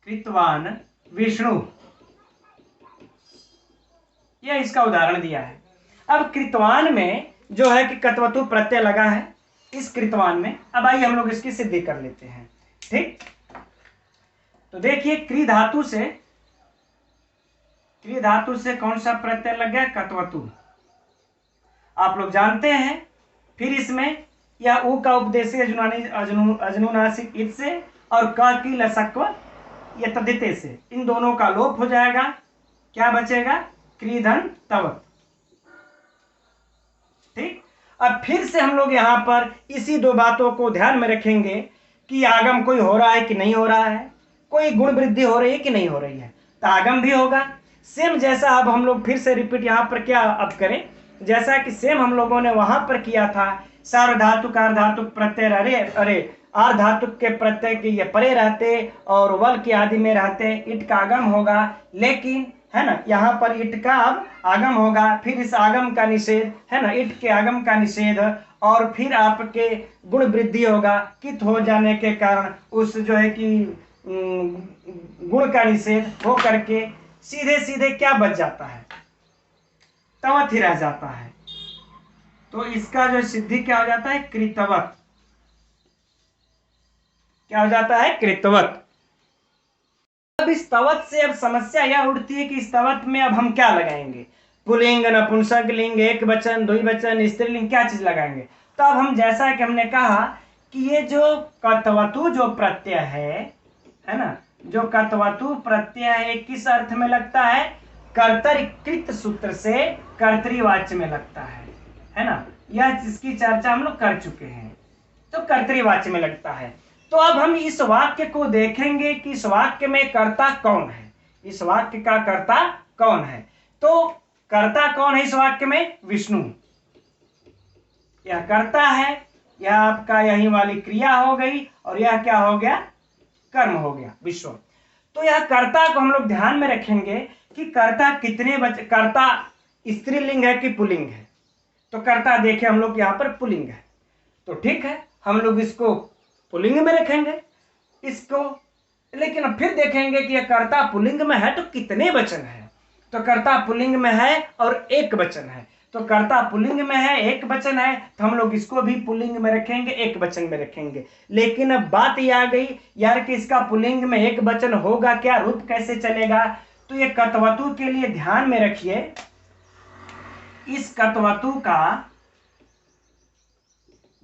कृतवान विष्णु, यह इसका उदाहरण दिया है। अब कृतवान में जो है कि कत्वतु प्रत्यय लगा है इस कृतवान में। अब आइए हम लोग इसकी सिद्धि कर लेते हैं। ठीक, तो देखिए क्री धातु से कौन सा प्रत्यय लग गया? कत्वतु, आप लोग जानते हैं। फिर इसमें यह उ का उपदेश अजनुनासिक इत से और क की लसक्व यह तद्धिते से, इन दोनों का लोप हो जाएगा। क्या बचेगा? क्रीधन तवत। ठीक, अब फिर से हम लोग यहां पर इसी दो बातों को ध्यान में रखेंगे कि आगम कोई हो रहा है कि नहीं हो रहा है, कोई गुण वृद्धि हो रही है कि नहीं हो रही है, तो आगम भी होगा। सेम जैसा अब हम लोग फिर से रिपीट यहां पर क्या अब करें, जैसा कि सेम हम लोगों ने वहां पर किया था। सार्वधातुक अर्धातुक प्रत्यय, अरे अर्धातुक के प्रत्यय के ये परे रहते और वल के आदि में रहते, इट का आगम होगा। लेकिन है ना, यहाँ पर इट का अब आगम होगा, फिर इस आगम का निषेध है ना, इट के आगम का निषेध, और फिर आपके गुण वृद्धि होगा कित हो जाने के कारण, उस जो है कि गुण का निषेध हो करके सीधे सीधे क्या बच जाता है? तवत ही रह जाता है। तो इसका जो सिद्धि क्या हो जाता है? कृतवत। क्या हो जाता है? कृतवत। अब इस तवत से अब समस्या यह उठती है कि इस तवत में अब हम क्या लगाएंगे? पुल्लिंग, नपुंसक लिंग, एक वचन, द्विवचन, स्त्रीलिंग, क्या चीज लगाएंगे? तो अब हम जैसा कि हमने कहा कि ये जो कत्वतु जो प्रत्यय है ना, जो कत्वतु प्रत्यय है किस अर्थ में लगता है? कर्तरीकृत सूत्र से कर्तरीवाच्य में लगता है ना। यह इसकी चर्चा हम लोग कर चुके हैं, तो कर्तरीवाच्य में लगता है। तो अब हम इस वाक्य को देखेंगे कि इस वाक्य में कर्ता कौन है, इस वाक्य का कर्ता कौन है। तो कर्ता कौन है इस वाक्य में? विष्णु। यह कर्ता है, यह आपका यही वाली क्रिया हो गई, और यह क्या हो गया? कर्म हो गया, विश्व। तो यह कर्ता को हम लोग ध्यान में रखेंगे कि कर्ता कितने कर्ता स्त्रीलिंग है कि पुल्लिंग है। तो कर्ता देखे हम लोग यहाँ पर पुल्लिंग है, तो ठीक है, हम लोग इसको पुल्लिंग में रखेंगे इसको। लेकिन फिर देखेंगे कि यह कर्ता पुल्लिंग में है तो कितने वचन है? तो कर्ता पुल्लिंग में है और एक वचन है। तो कर्ता पुल्लिंग में है, एक वचन है, तो हम लोग इसको भी पुल्लिंग में रखेंगे, एक वचन में रखेंगे। लेकिन अब बात ये आ गई यार कि इसका पुल्लिंग में एक वचन होगा क्या, रूप कैसे चलेगा? तो ये कत्वतु के लिए ध्यान में रखिए, इस कत्वतु का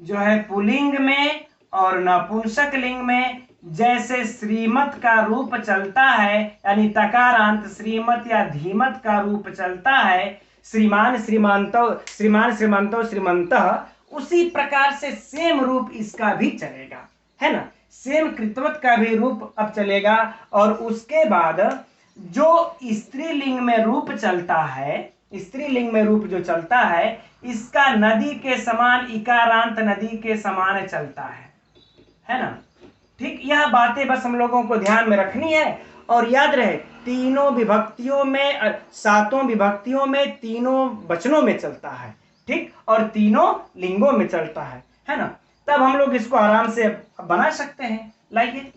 जो है पुल्लिंग में और नपुंसक लिंग में जैसे श्रीमत का रूप चलता है, यानी तकारांत श्रीमत या धीमत का रूप चलता है, श्रीमान श्रीमांतो, श्रीमान श्रीमंतो श्रीमंतः, उसी प्रकार से सेम रूप इसका भी चलेगा, है ना। सेम कृतवत का भी रूप अब चलेगा। और उसके बाद जो स्त्रीलिंग में रूप चलता है, स्त्रीलिंग में रूप जो चलता है, इसका नदी के समान, इकारांत नदी के समान चलता है ना। ठीक, यह बातें बस हम लोगों को ध्यान में रखनी है। और याद रहे तीनों विभक्तियों में, सातों विभक्तियों में, तीनों वचनों में चलता है, ठीक, और तीनों लिंगों में चलता है ना। तब हम लोग इसको आराम से बना सकते हैं। लाइए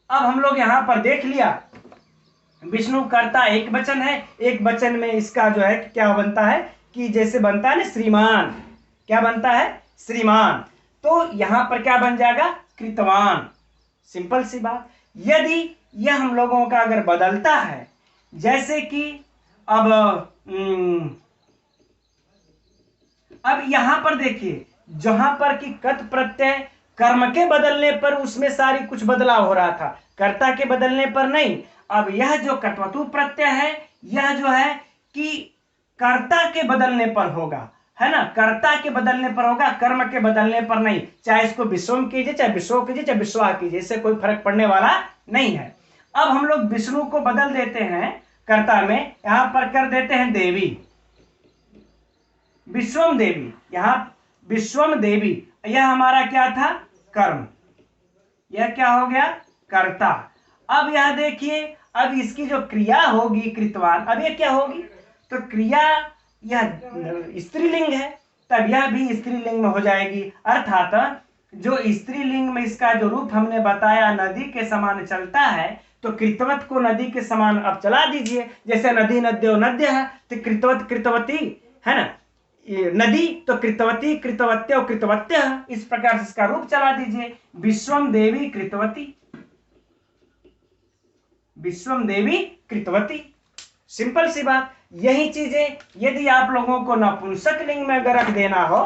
अब हम लोग यहां पर देख लिया, विष्णु कर्ता एक वचन है, एक वचन में इसका जो है क्या बनता है कि जैसे बनता है ना श्रीमान, क्या बनता है? श्रीमान। तो यहां पर क्या बन जाएगा? कृतवान। सिंपल सी बात। यदि यह हम लोगों का अगर बदलता है, जैसे कि अब यहां पर देखिए, जहां पर कि कत प्रत्यय कर्म के बदलने पर उसमें सारी कुछ बदलाव हो रहा था, कर्ता के बदलने पर नहीं। अब यह जो कत्वतु प्रत्यय है, यह जो है कि कर्ता के बदलने पर होगा, है ना, कर्ता के बदलने पर होगा, कर्म के बदलने पर नहीं। चाहे इसको विश्वम कीजिए, चाहे विश्व कीजिए, चाहे विश्वा कीजिए, इससे कोई फर्क पड़ने वाला नहीं है। अब हम लोग विष्णु को बदल देते हैं कर्ता में, यहां पर कर देते हैं देवी, विश्वम देवी, यहाँ विश्वम देवी, यह हमारा क्या था, कर्म, यह क्या हो गया, कर्ता। अब यह देखिए, अब इसकी जो क्रिया होगी कृतवान, अब यह क्या होगी, तो क्रिया यह स्त्रीलिंग है, तब यह भी स्त्रीलिंग में हो जाएगी। अर्थात जो स्त्रीलिंग में इसका जो रूप हमने बताया नदी के समान चलता है, तो कृतवत को नदी के समान अब चला दीजिए। जैसे नदी नद्यो नद्य है, तो कृतवत कृतवती है ना, नदी तो कृतवती कृतवत्य कृतवत्य, इस प्रकार से इसका रूप चला दीजिए। विश्वम देवी कृतवती, विश्वम देवी कृतवती, सिंपल सी बात। यही चीजें यदि आप लोगों को नपुंसक लिंग में अगर रख देना हो,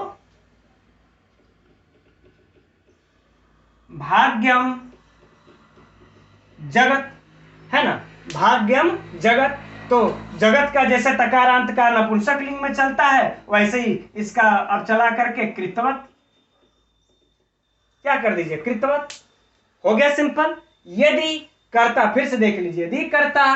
भाग्यम जगत, है ना, भाग्यम जगत, तो जगत का जैसे तकारांत का नपुंसक लिंग में चलता है, वैसे ही इसका अब चला करके कृतवत, क्या कर दीजिए, कृतवत, हो गया सिंपल। यदि कर्ता, फिर से देख लीजिए, यदि कर्ता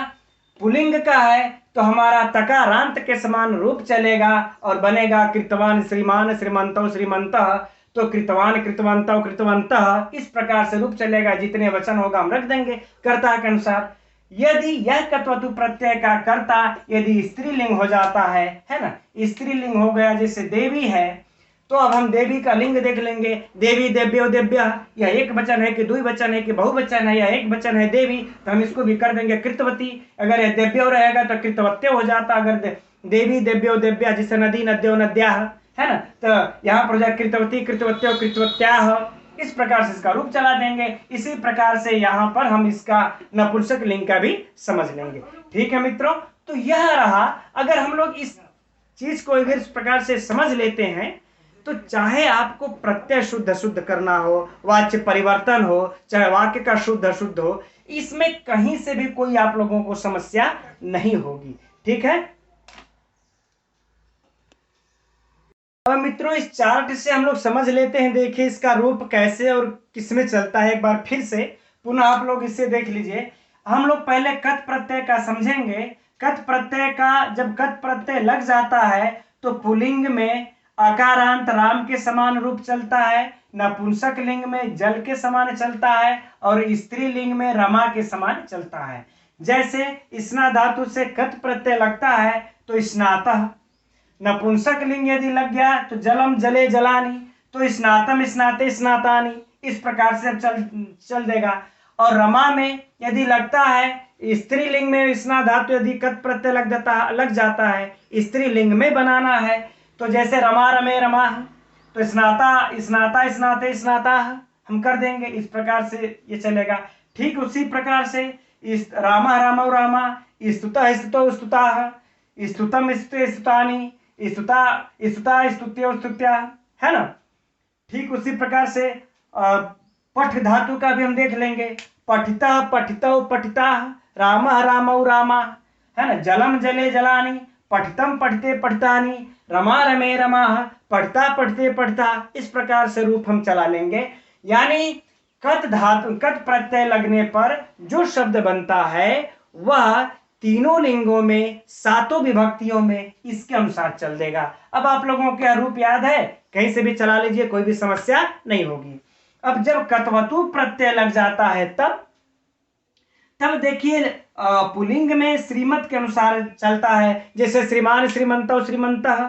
पुलिंग का है तो हमारा तकारांत के समान रूप चलेगा और बनेगा कृतवान श्रीमान श्रीमंतो श्रीमंतः, तो कृतवान कृतवंतो कृतवंतः, इस प्रकार से रूप चलेगा। जितने वचन होगा हम रख देंगे कर्ता के अनुसार। यदि यह कत्वतु प्रत्यय का कर्ता यदि स्त्रीलिंग हो जाता है ना, स्त्रीलिंग हो गया, जैसे देवी है, तो अब हम देवी का लिंग देख लेंगे। देवी देव्यो देव्या, यह एक वचन है कि द्विवचन है कि बहुवचन है, या एक वचन है देवी, तो हम इसको भी कर देंगे कृतवती। अगर यह देव्यो रहेगा तो कृतवत्य हो जाता। अगर देवी देव्यो देव्या, जैसे नदी नद्यो नद्या है ना, तो यहाँ पर जाए कृतवती कृतवत्यो कृतवत्या, इस प्रकार से इसका रूप चला देंगे। इसी प्रकार से यहाँ पर हम इसका नपुंसक लिंग का भी समझ लेंगे। ठीक है मित्रों, तो यह रहा। अगर हम लोग इस चीज को इस प्रकार से समझ लेते हैं, तो चाहे आपको प्रत्यय शुद्ध शुद्ध करना हो, वाच्य परिवर्तन हो, चाहे वाक्य का शुद्ध शुद्ध हो, इसमें कहीं से भी कोई आप लोगों को समस्या नहीं होगी। ठीक है, अब मित्रों इस चार्ट से हम लोग समझ लेते हैं। देखिए इसका रूप कैसे और किसमें चलता है, एक बार फिर से पुनः आप लोग इससे देख लीजिए। हम लोग पहले कत प्रत्यय का समझेंगे। कत प्रत्यय का, जब कत प्रत्यय लग जाता है तो पुल्लिंग में अकारांत राम के समान रूप चलता है, नपुंसक लिंग में जल के समान चलता है, और स्त्रीलिंग में रमा के समान चलता है। जैसे स्ना धातु से कत प्रत्यय लगता है तो स्नातः, नपुंसक लिंग यदि लग गया तो जलम जले जलानी, तो स्नातम स्नाते स्नातानी, इस प्रकार से चल देगा। और रमा में यदि लगता है, स्त्रीलिंग में स्ना धातु यदि कत प्रत्यय लग जाता है, स्त्रीलिंग में बनाना है, तो जैसे रमा रमे रमा, तो स्नाता स्नाता स्नाते स्नाता हम कर देंगे। इस प्रकार से ये चलेगा। ठीक उसी प्रकार से रामा रामो रामा, स्तुता स्तुतो स्तुता, स्तुतम स्तुते स्तुतानि, स्तुता स्तुता स्तुत्यो स्तुत्या, है ना। ठीक उसी प्रकार से पठ धातु का भी हम देख लेंगे। पठिता पठितो पठिता, राम रामौ रामा, है ना। जलम जले जलानी, पठितम पठिते पठितानि, रमा रमे रमा, पठता पठते पठता, इस प्रकार से रूप हम चला लेंगे। यानी कत धातु कत प्रत्यय लगने पर जो शब्द बनता है वह तीनों लिंगों में, सातों विभक्तियों में इसके अनुसार चल देगा। अब आप लोगों को क्या रूप याद है, कहीं से भी चला लीजिए, कोई भी समस्या नहीं होगी। अब जब कत्वतु प्रत्यय लग जाता है तब देखिए पुलिंग में श्रीमत के अनुसार चलता है। जैसे श्रीमान श्रीमंतो श्रीमंतः,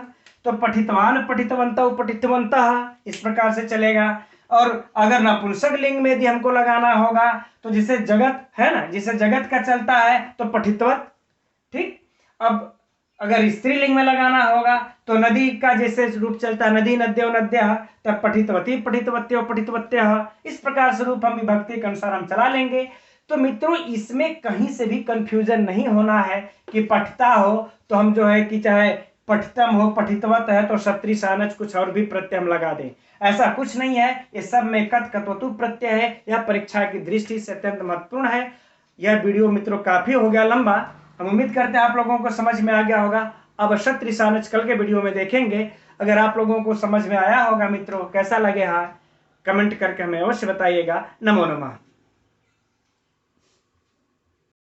तो पठितवान पठितवंतो पठितवंतः, इस प्रकार से चलेगा। और अगर नपुंसक लिंग में यदि हमको लगाना होगा तो जिसे जगत है ना, जिसे जगत का चलता है तो पठितवत। ठीक, अब अगर स्त्रीलिंग में लगाना होगा तो नदी का जैसे रूप चलता है, नदी नद्यो नद्यः, तब पठितवती पठितवत्यो पठितवत्यः, इस प्रकार से रूप हम विभक्ति के अनुसार हम चला लेंगे। तो मित्रों इसमें कहीं से भी कंफ्यूजन नहीं होना है कि पठता हो तो हम जो है कि चाहे पठितम हो, पठितवत है तो सत्री सानच कुछ और भी प्रत्यय हम लगा दें, ऐसा कुछ नहीं है। ये सब में कत कत्वतु प्रत्यय है। यह परीक्षा की दृष्टि से अत्यंत महत्वपूर्ण है। यह वीडियो मित्रों काफी हो गया लंबा, हम उम्मीद करते हैं आप लोगों को समझ में आ गया होगा। अब सत्री सानच कल के वीडियो में देखेंगे। अगर आप लोगों को समझ में आया होगा मित्रों, कैसा लगे कमेंट करके हमें अवश्य बताइएगा। नमो नमः।